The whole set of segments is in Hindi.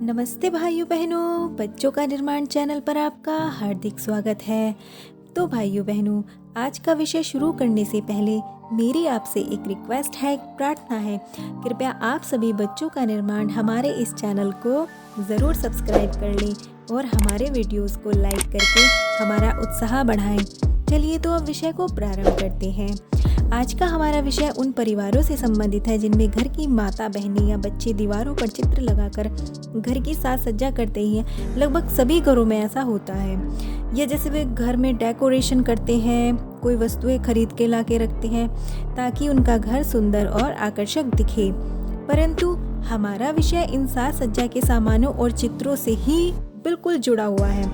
नमस्ते भाइयों बहनों, बच्चों का निर्माण चैनल पर आपका हार्दिक स्वागत है। तो भाइयों बहनों, आज का विषय शुरू करने से पहले मेरी आपसे एक रिक्वेस्ट है, एक प्रार्थना है। कृपया आप सभी बच्चों का निर्माण हमारे इस चैनल को ज़रूर सब्सक्राइब कर लें और हमारे वीडियोस को लाइक करके हमारा उत्साह बढ़ाएं। चलिए तो अब विषय को प्रारंभ करते हैं। आज का हमारा विषय उन परिवारों से संबंधित है जिनमें घर की माता बहनें या बच्चे दीवारों पर चित्र लगाकर घर की साज सज्जा करते हैं। लगभग सभी घरों में ऐसा होता है। या जैसे वे घर में डेकोरेशन करते हैं, कोई वस्तुएं खरीद के ला के रखते हैं ताकि उनका घर सुंदर और आकर्षक दिखे। परंतु हमारा विषय इन साज सज्जा के सामानों और चित्रों से ही बिल्कुल जुड़ा हुआ है।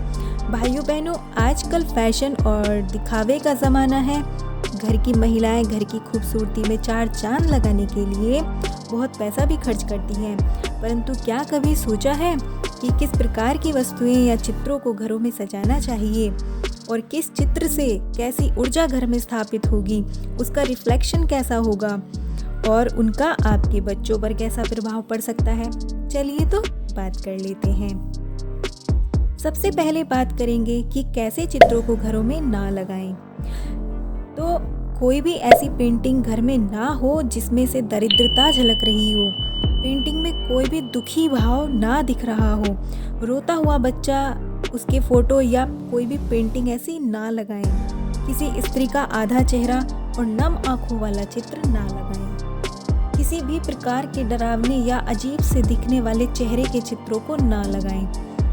भाइयों बहनों, आजकल फैशन और दिखावे का ज़माना है। घर की महिलाएं घर की खूबसूरती में चार चांद लगाने के लिए बहुत पैसा भी खर्च करती हैं। परंतु क्या कभी सोचा है कि किस प्रकार की वस्तुएं या चित्रों को घरों में सजाना चाहिए और किस चित्र से कैसी ऊर्जा घर में स्थापित होगी, उसका रिफ्लेक्शन कैसा होगा और उनका आपके बच्चों पर कैसा प्रभाव पड़ सकता है। चलिए तो बात कर लेते हैं। सबसे पहले बात करेंगे कि कैसे चित्रों को घरों में ना लगाएं। तो कोई भी ऐसी पेंटिंग घर में ना हो जिसमें से दरिद्रता झलक रही हो, पेंटिंग में कोई भी दुखी भाव ना दिख रहा हो, रोता हुआ बच्चा, उसके फोटो या कोई भी पेंटिंग ऐसी ना लगाएं। किसी स्त्री का आधा चेहरा और नम आंखों वाला चित्र ना लगाएं। किसी भी प्रकार के डरावने या अजीब से दिखने वाले चेहरे के चित्रों को ना लगाएं।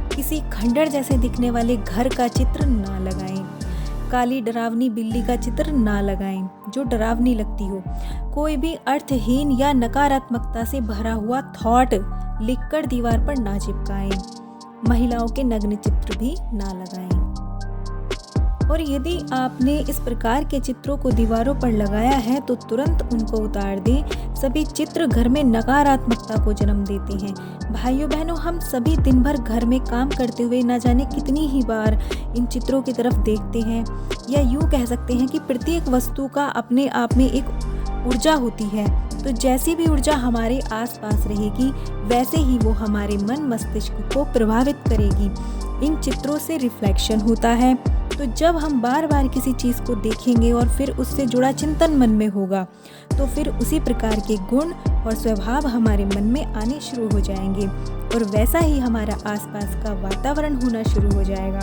किसी खंडर जैसे दिखने वाले घर का चित्र ना लगाएं। काली डरावनी बिल्ली का चित्र ना लगाएं जो डरावनी लगती हो। कोई भी अर्थहीन या नकारात्मकता से भरा हुआ थॉट लिखकर दीवार पर ना चिपकाएं। महिलाओं के नग्न चित्र भी ना लगाएं। और यदि आपने इस प्रकार के चित्रों को दीवारों पर लगाया है तो तुरंत उनको उतार दें। सभी चित्र घर में नकारात्मकता को जन्म देते हैं। भाइयों बहनों, हम सभी दिन भर घर में काम करते हुए न जाने कितनी ही बार इन चित्रों की तरफ देखते हैं। या यूँ कह सकते हैं कि प्रत्येक वस्तु का अपने आप में एक ऊर्जा होती है। तो जैसी भी ऊर्जा हमारे आसपास रहेगी वैसे ही वो हमारे मन मस्तिष्क को प्रभावित करेगी। इन चित्रों से रिफ्लेक्शन होता है। तो जब हम बार बार किसी चीज़ को देखेंगे और फिर उससे जुड़ा चिंतन मन में होगा तो फिर उसी प्रकार के गुण और स्वभाव हमारे मन में आने शुरू हो जाएंगे और वैसा ही हमारा आसपास का वातावरण होना शुरू हो जाएगा।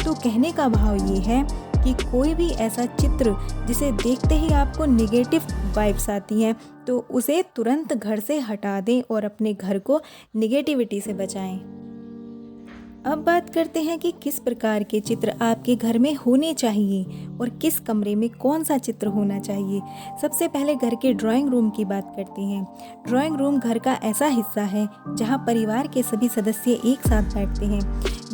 तो कहने का भाव ये है कि कोई भी ऐसा चित्र जिसे देखते ही आपको नेगेटिव वाइब्स आती हैं तो उसे तुरंत घर से हटा दें और अपने घर को नेगेटिविटी से बचाएं। अब बात करते हैं कि किस प्रकार के चित्र आपके घर में होने चाहिए और किस कमरे में कौन सा चित्र होना चाहिए। सबसे पहले घर के ड्राइंग रूम की बात करते हैं। ड्राइंग रूम घर का ऐसा हिस्सा है जहां परिवार के सभी सदस्य एक साथ बैठते हैं।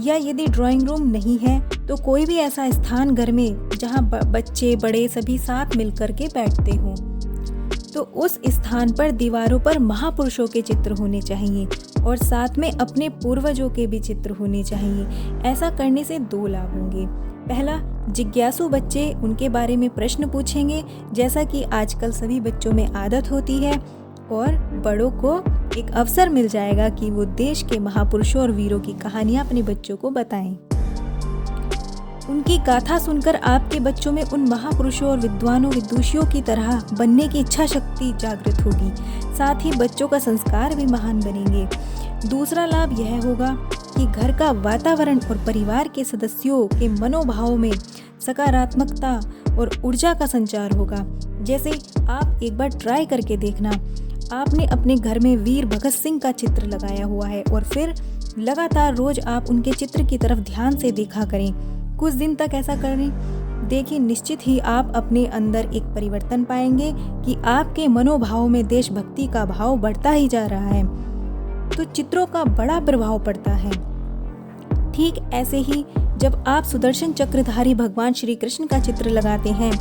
या यदि ड्राइंग रूम नहीं है तो कोई भी ऐसा स्थान घर में जहां बच्चे बड़े सभी साथ मिलकर के बैठते हों, तो उस स्थान पर दीवारों पर महापुरुषों के चित्र होने चाहिए और साथ में अपने पूर्वजों के भी चित्र होने चाहिए। ऐसा करने से दो लाभ होंगे। पहला, जिज्ञासु बच्चे उनके बारे में प्रश्न पूछेंगे जैसा कि आजकल सभी बच्चों में आदत होती है, और बड़ों को एक अवसर मिल जाएगा कि वो देश के महापुरुषों और वीरों की कहानियां अपने बच्चों को बताएं। उनकी गाथा सुनकर आपके बच्चों में उन महापुरुषों और विद्वानों विदुषियों की तरह बनने की इच्छा शक्ति जागृत होगी। साथ ही बच्चों का संस्कार भी महान बनेंगे। दूसरा लाभ यह होगा कि घर का वातावरण और परिवार के सदस्यों के मनोभाव में सकारात्मकता और ऊर्जा का संचार होगा। जैसे आप एक बार ट्राई करके देखना, आपने अपने घर में वीर भगत सिंह का चित्र लगाया हुआ है और फिर लगातार रोज आप उनके चित्र की तरफ ध्यान से देखा करें। कुछ दिन तक ऐसा करें, देखिए निश्चित ही आप अपने अंदर एक परिवर्तन पाएंगे कि आपके मनोभाव में देशभक्ति का भाव बढ़ता ही जा रहा है। तो चित्रों का बड़ा प्रभाव पड़ता है। ठीक ऐसे ही जब आप सुदर्शन चक्रधारी भगवान श्री कृष्ण का चित्र लगाते हैं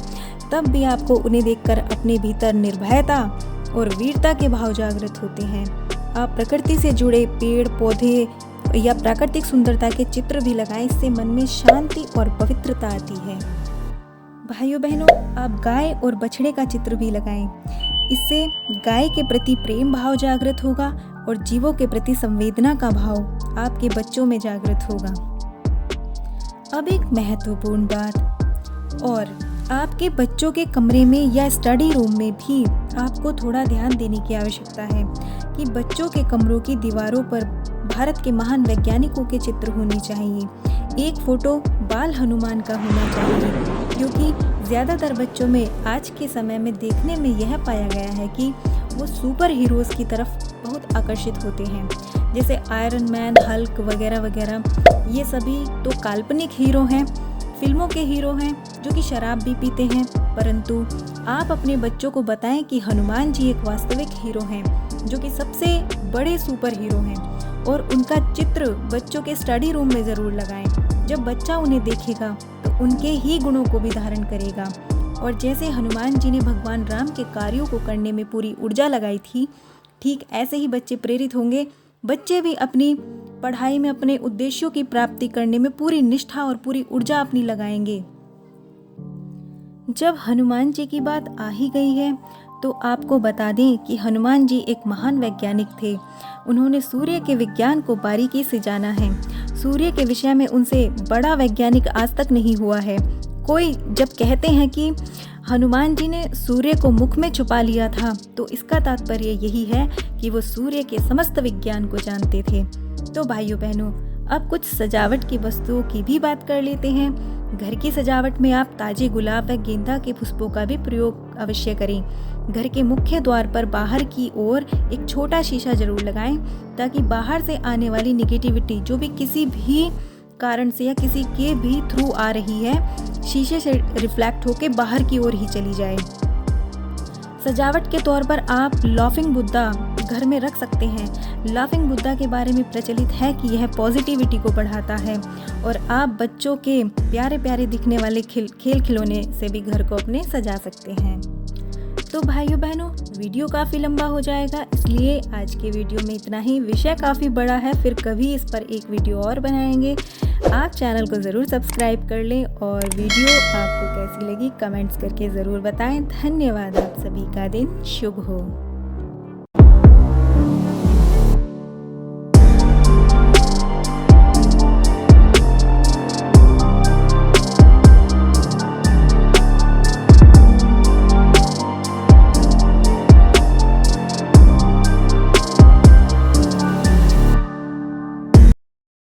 तब भी आपको उन्हें देखकर अपने भीतर निर्भयता और वीरता के भाव जागृत होते हैं। आप प्रकृति से जुड़े पेड़ पौधे या प्राकृतिक सुंदरता के चित्र भी लगाएं। इससे मन में शांति और पवित्रता आती है। भाइयों बहनों, आप गाय और बछड़े का चित्र भी लगाएं। इससे गाय के प्रति प्रेम भाव जागृत होगा और जीवों के प्रति संवेदना का भाव आपके बच्चों में जागृत होगा। अब एक महत्वपूर्ण बात, और आपके बच्चों के कमरे में या स्टडी रूम में भी आपको थोड़ा ध्यान देने की आवश्यकता है कि बच्चों के कमरों की दीवारों पर भारत के महान वैज्ञानिकों के चित्र होने चाहिए। एक फोटो बाल हनुमान का होना चाहिए, क्योंकि ज़्यादातर बच्चों में आज के समय में देखने में यह पाया गया है कि वो सुपर हीरोज़ की तरफ बहुत आकर्षित होते हैं, जैसे आयरन मैन, हल्क वगैरह वगैरह। ये सभी तो काल्पनिक हीरो हैं, फिल्मों के हीरो हैं जो कि शराब भी पीते हैं, परंतु आप अपने बच्चों को बताएं कि हनुमान जी एक वास्तविक हीरो हैं जो कि सबसे बड़े सुपर हीरो हैं, और उनका चित्र बच्चों के स्टडी रूम में ज़रूर लगाएं। जब बच्चा उन्हें देखेगा तो उनके ही गुणों को भी धारण करेगा, और जैसे हनुमान जी ने भगवान राम के कार्यों को करने में पूरी ऊर्जा लगाई थी, ठीक ऐसे ही बच्चे प्रेरित होंगे। बच्चे भी अपनी पढ़ाई में अपने उद्देश्यों की प्राप्ति करने में पूरी निष्ठा और पूरी ऊर्जा अपनी लगाएंगे। जब हनुमान जी की बात आ ही गई है तो आपको बता दें कि हनुमान जी एक महान वैज्ञानिक थे। उन्होंने सूर्य के विज्ञान को बारीकी से जाना है। सूर्य के विषय में उनसे बड़ा वैज्ञानिक आज तक नहीं हुआ है। कोई जब कहते हैं कि हनुमान जी ने सूर्य को मुख में छुपा लिया था, तो इसका तात्पर्य यही है कि वो सूर्य के समस्त विज्ञान को जानते थे। तो भाइयों बहनों, अब कुछ सजावट की वस्तुओं की भी बात कर लेते हैं। घर की सजावट में आप ताजे गुलाब व गेंदा के पुष्पों का भी प्रयोग अवश्य करें। घर के मुख्य द्वार पर बाहर की ओर एक छोटा शीशा जरूर लगाएं, ताकि बाहर से आने वाली निगेटिविटी जो भी किसी भी कारण से या किसी के भी थ्रू आ रही है, शीशे से रिफ्लेक्ट होकर बाहर की ओर ही चली जाए। सजावट के तौर पर आप लाफिंग बुद्धा घर में रख सकते हैं। लाफिंग बुद्धा के बारे में प्रचलित है कि यह पॉजिटिविटी को बढ़ाता है, और आप बच्चों के प्यारे प्यारे दिखने वाले खेल खिलौने से भी घर को अपने सजा सकते हैं। तो भाइयों बहनों, वीडियो काफ़ी लंबा हो जाएगा, इसलिए आज के वीडियो में इतना ही। विषय काफ़ी बड़ा है, फिर कभी इस पर एक वीडियो और बनाएंगे। आप चैनल को ज़रूर सब्सक्राइब कर लें, और वीडियो आपको कैसी लगी कमेंट्स करके ज़रूर बताएं। धन्यवाद। आप सभी का दिन शुभ हो।